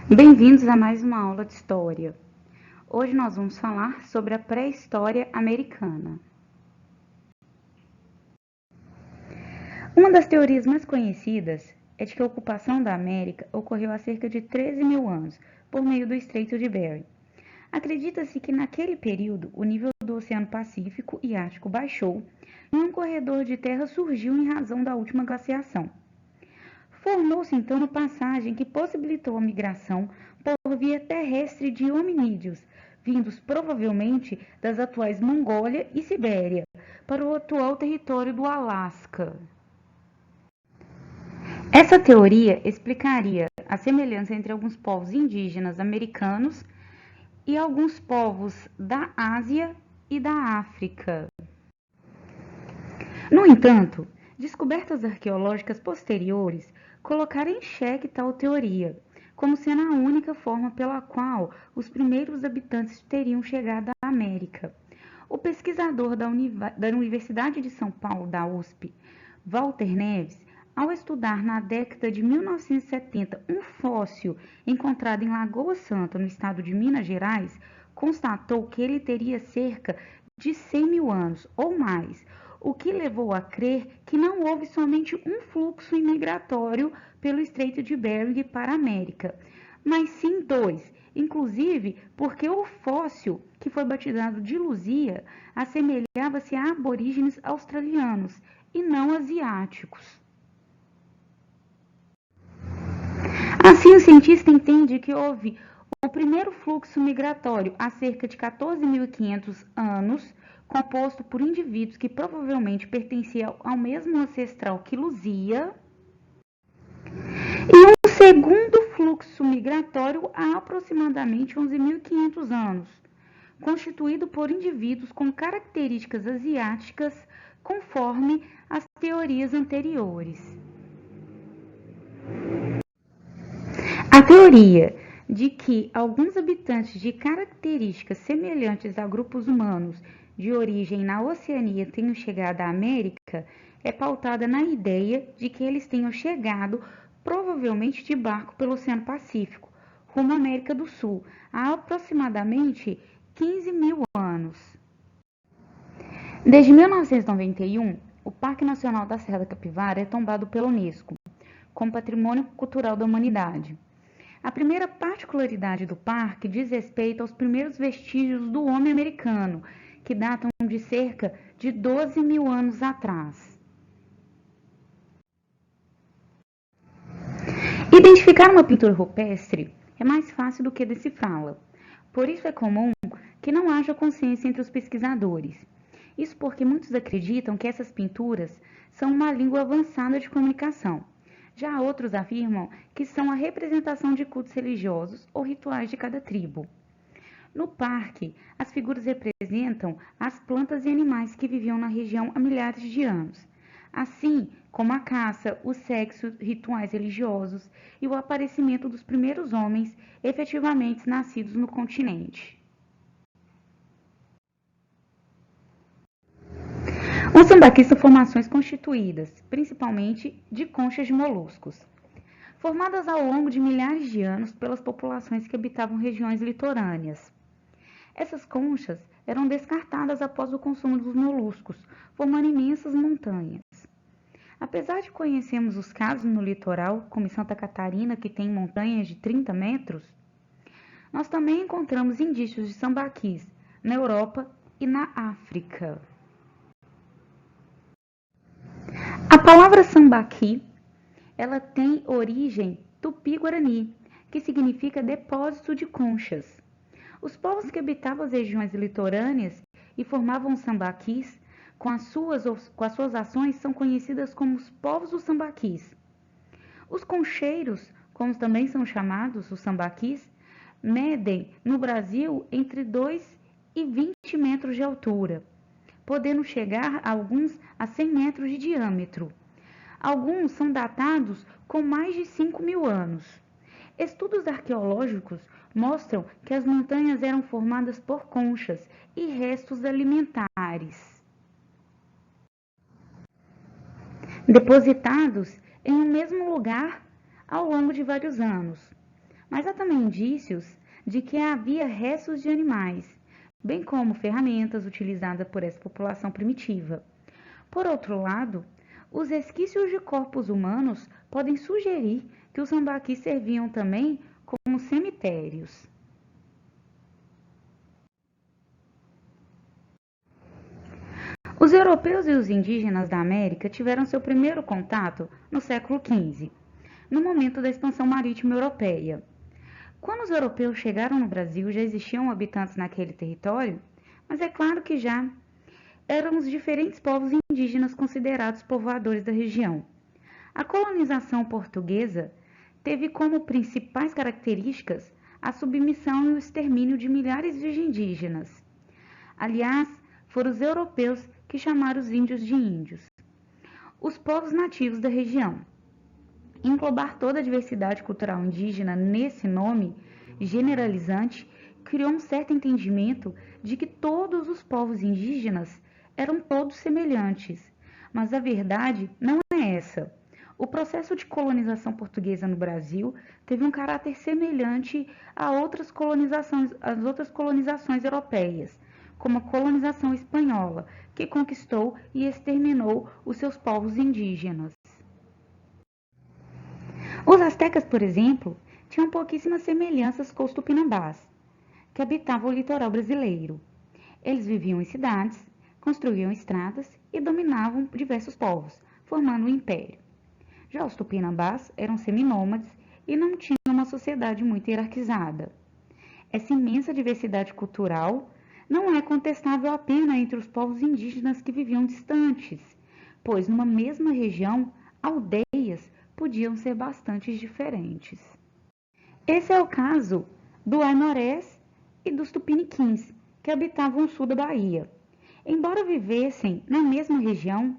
Bem-vindos a mais uma aula de História. Hoje nós vamos falar sobre a pré-história americana. Uma das teorias mais conhecidas é de que a ocupação da América ocorreu há cerca de 13 mil anos, por meio do Estreito de Bering. Acredita-se que naquele período o nível do Oceano Pacífico e Ártico baixou e um corredor de terra surgiu em razão da última glaciação. Formou-se então uma passagem que possibilitou a migração por via terrestre de hominídeos, vindos provavelmente das atuais Mongólia e Sibéria, para o atual território do Alasca. Essa teoria explicaria a semelhança entre alguns povos indígenas americanos e alguns povos da Ásia e da África. No entanto, descobertas arqueológicas posteriores colocaram em xeque tal teoria, como sendo a única forma pela qual os primeiros habitantes teriam chegado à América. O pesquisador da Universidade de São Paulo, da USP, Walter Neves, ao estudar na década de 1970 um fóssil encontrado em Lagoa Santa, no estado de Minas Gerais, constatou que ele teria cerca de 100 mil anos ou mais, o que levou a crer que não houve somente um fluxo imigratório pelo Estreito de Bering para a América, mas sim dois, inclusive porque o fóssil, que foi batizado de Luzia, assemelhava-se a aborígenes australianos e não asiáticos. Assim, o cientista entende que houve o primeiro fluxo migratório há cerca de 14.500 anos, composto por indivíduos que provavelmente pertenciam ao mesmo ancestral que Luzia, e um segundo fluxo migratório há aproximadamente 11.500 anos, constituído por indivíduos com características asiáticas, conforme as teorias anteriores. A teoria de que alguns habitantes de características semelhantes a grupos humanos de origem na Oceania tenham chegado à América é pautada na ideia de que eles tenham chegado provavelmente de barco pelo Oceano Pacífico, rumo à América do Sul, há aproximadamente 15 mil anos. Desde 1991, o Parque Nacional da Serra da Capivara é tombado pela Unesco como Patrimônio Cultural da Humanidade. A primeira particularidade do parque diz respeito aos primeiros vestígios do homem americano, que datam de cerca de 12 mil anos atrás. Identificar uma pintura rupestre é mais fácil do que decifrá-la. Por isso é comum que não haja consciência entre os pesquisadores. Isso porque muitos acreditam que essas pinturas são uma língua avançada de comunicação. Já outros afirmam que são a representação de cultos religiosos ou rituais de cada tribo. No parque, as figuras representam as plantas e animais que viviam na região há milhares de anos, assim como a caça, o sexo, rituais religiosos e o aparecimento dos primeiros homens efetivamente nascidos no continente. Os sambaquis são formações constituídas, principalmente, de conchas de moluscos, formadas ao longo de milhares de anos pelas populações que habitavam regiões litorâneas. Essas conchas eram descartadas após o consumo dos moluscos, formando imensas montanhas. Apesar de conhecermos os casos no litoral, como em Santa Catarina, que tem montanhas de 30 metros, nós também encontramos indícios de sambaquis na Europa e na África. A palavra sambaqui, ela tem origem tupi-guarani, que significa depósito de conchas. Os povos que habitavam as regiões litorâneas e formavam os sambaquis, com as suas ações, são conhecidas como os povos dos sambaquis. Os concheiros, como também são chamados os sambaquis, medem no Brasil entre 2 e 20 metros de altura, podendo chegar alguns a 100 metros de diâmetro. Alguns são datados com mais de 5 mil anos. Estudos arqueológicos mostram que as montanhas eram formadas por conchas e restos alimentares, depositados em um mesmo lugar ao longo de vários anos. mas há também indícios de que havia restos de animais, bem como ferramentas utilizadas por essa população primitiva. Por outro lado, os resquícios de corpos humanos podem sugerir que os sambaquis serviam também como cemitérios. Os europeus e os indígenas da América tiveram seu primeiro contato no século XV, no momento da expansão marítima europeia. Quando os europeus chegaram no Brasil, já existiam habitantes naquele território, mas é claro que já eram os diferentes povos indígenas considerados povoadores da região. A colonização portuguesa teve como principais características a submissão e o extermínio de milhares de indígenas. Aliás, foram os europeus que chamaram os índios de índios. Os povos nativos da região. Englobar toda a diversidade cultural indígena nesse nome generalizante criou um certo entendimento de que todos os povos indígenas eram todos semelhantes, mas a verdade não é essa. O processo de colonização portuguesa no Brasil teve um caráter semelhante às outras colonizações europeias, como a colonização espanhola, que conquistou e exterminou os seus povos indígenas. Os astecas, por exemplo, tinham pouquíssimas semelhanças com os tupinambás, que habitavam o litoral brasileiro. Eles viviam em cidades, construíam estradas e dominavam diversos povos, formando um império. Já os tupinambás eram seminômades e não tinham uma sociedade muito hierarquizada. Essa imensa diversidade cultural não é contestável apenas entre os povos indígenas que viviam distantes, pois numa mesma região, aldeias podiam ser bastante diferentes. Esse é o caso do Aimorés e dos Tupiniquins, que habitavam o sul da Bahia. Embora vivessem na mesma região,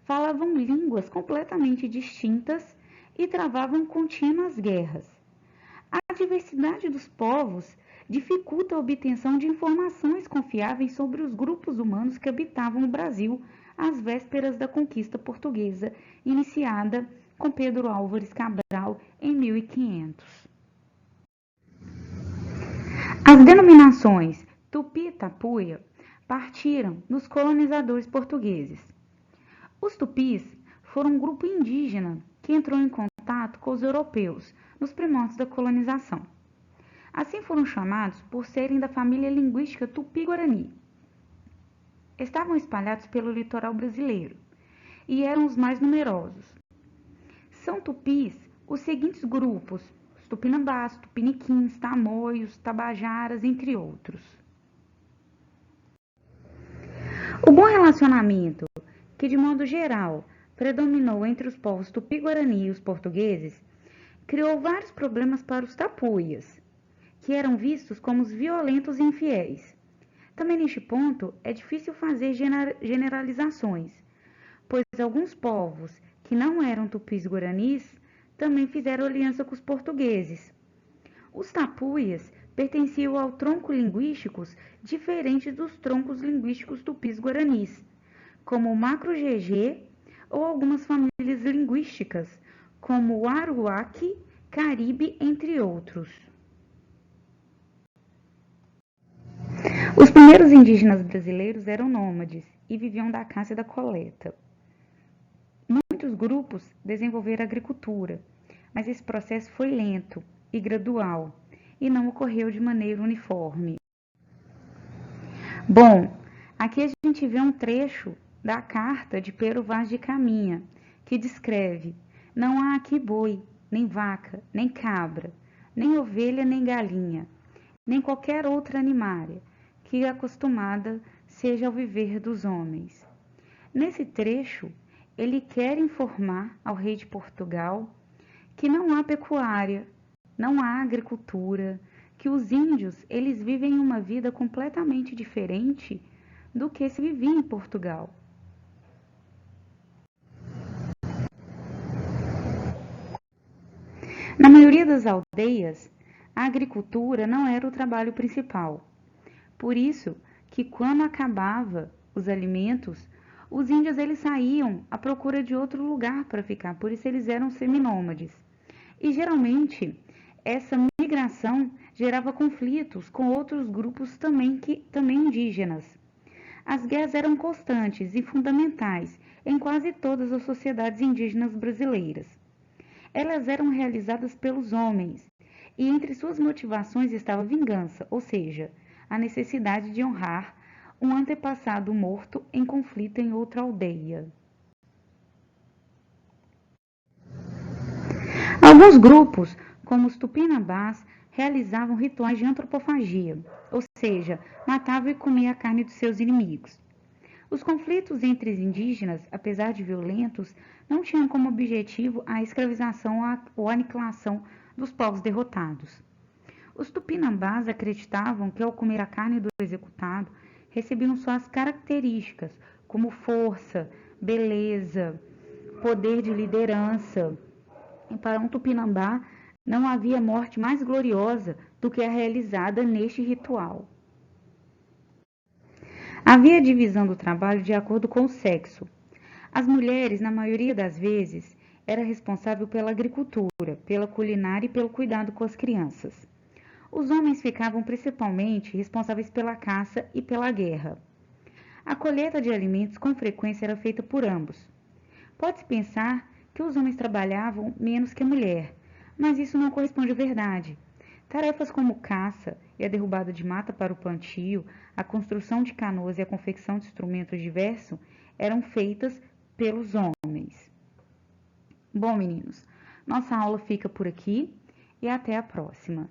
falavam línguas completamente distintas e travavam contínuas guerras. A diversidade dos povos dificulta a obtenção de informações confiáveis sobre os grupos humanos que habitavam o Brasil às vésperas da conquista portuguesa, iniciada com Pedro Álvares Cabral em 1500. As denominações Tupi e Tapuia partiram dos colonizadores portugueses. Os tupis foram um grupo indígena que entrou em contato com os europeus nos primórdios da colonização. Assim foram chamados por serem da família linguística Tupi-Guarani. Estavam espalhados pelo litoral brasileiro e eram os mais numerosos. São tupis os seguintes grupos: os tupinambás, tupiniquins, tamoios, tabajaras, entre outros. O bom relacionamento, que de modo geral predominou entre os povos tupi-guarani e os portugueses, criou vários problemas para os tapuias, que eram vistos como os violentos e infiéis. Também neste ponto é difícil fazer generalizações, pois alguns povos que não eram tupis-guaranis também fizeram aliança com os portugueses. Os tapuias pertenciam ao tronco linguísticos diferentes dos troncos linguísticos tupis-guaranis, como o macro-GG ou algumas famílias linguísticas, como o Aruaque, Caribe, entre outros. Os primeiros indígenas brasileiros eram nômades e viviam da caça e da coleta. Muitos grupos desenvolveram agricultura, mas esse processo foi lento e gradual e não ocorreu de maneira uniforme. Bom, aqui a gente vê um trecho da carta de Pero Vaz de Caminha, que descreve: não há aqui boi, nem vaca, nem cabra, nem ovelha, nem galinha, nem qualquer outra animária, que acostumada seja ao viver dos homens. Nesse trecho, ele quer informar ao rei de Portugal que não há pecuária, não há agricultura, que os índios eles vivem uma vida completamente diferente do que se vivia em Portugal. Na maioria das aldeias, a agricultura não era o trabalho principal. Por isso que quando acabava os alimentos, os índios eles saíam à procura de outro lugar para ficar, por isso eles eram seminômades. E geralmente Essa migração gerava conflitos com outros grupos também indígenas. As guerras eram constantes e fundamentais em quase todas as sociedades indígenas brasileiras. Elas eram realizadas pelos homens, e entre suas motivações estava a vingança, ou seja, a necessidade de honrar um antepassado morto em conflito em outra aldeia. Alguns grupos, como os tupinambás, realizavam rituais de antropofagia, ou seja, matavam e comiam a carne dos seus inimigos. Os conflitos entre os indígenas, apesar de violentos, não tinham como objetivo a escravização ou a aniquilação dos povos derrotados. Os tupinambás acreditavam que ao comer a carne do executado, recebiam suas características, como força, beleza, poder de liderança. E para um tupinambá, não havia morte mais gloriosa do que a realizada neste ritual. Havia divisão do trabalho de acordo com o sexo. As mulheres, na maioria das vezes, eram responsáveis pela agricultura, pela culinária e pelo cuidado com as crianças. Os homens ficavam principalmente responsáveis pela caça e pela guerra. A colheita de alimentos com frequência era feita por ambos. Pode-se pensar que os homens trabalhavam menos que a mulher, mas isso não corresponde à verdade. Tarefas como caça e a derrubada de mata para o plantio, a construção de canoas e a confecção de instrumentos diversos eram feitas pelos homens. Bom, meninos, nossa aula fica por aqui e até a próxima.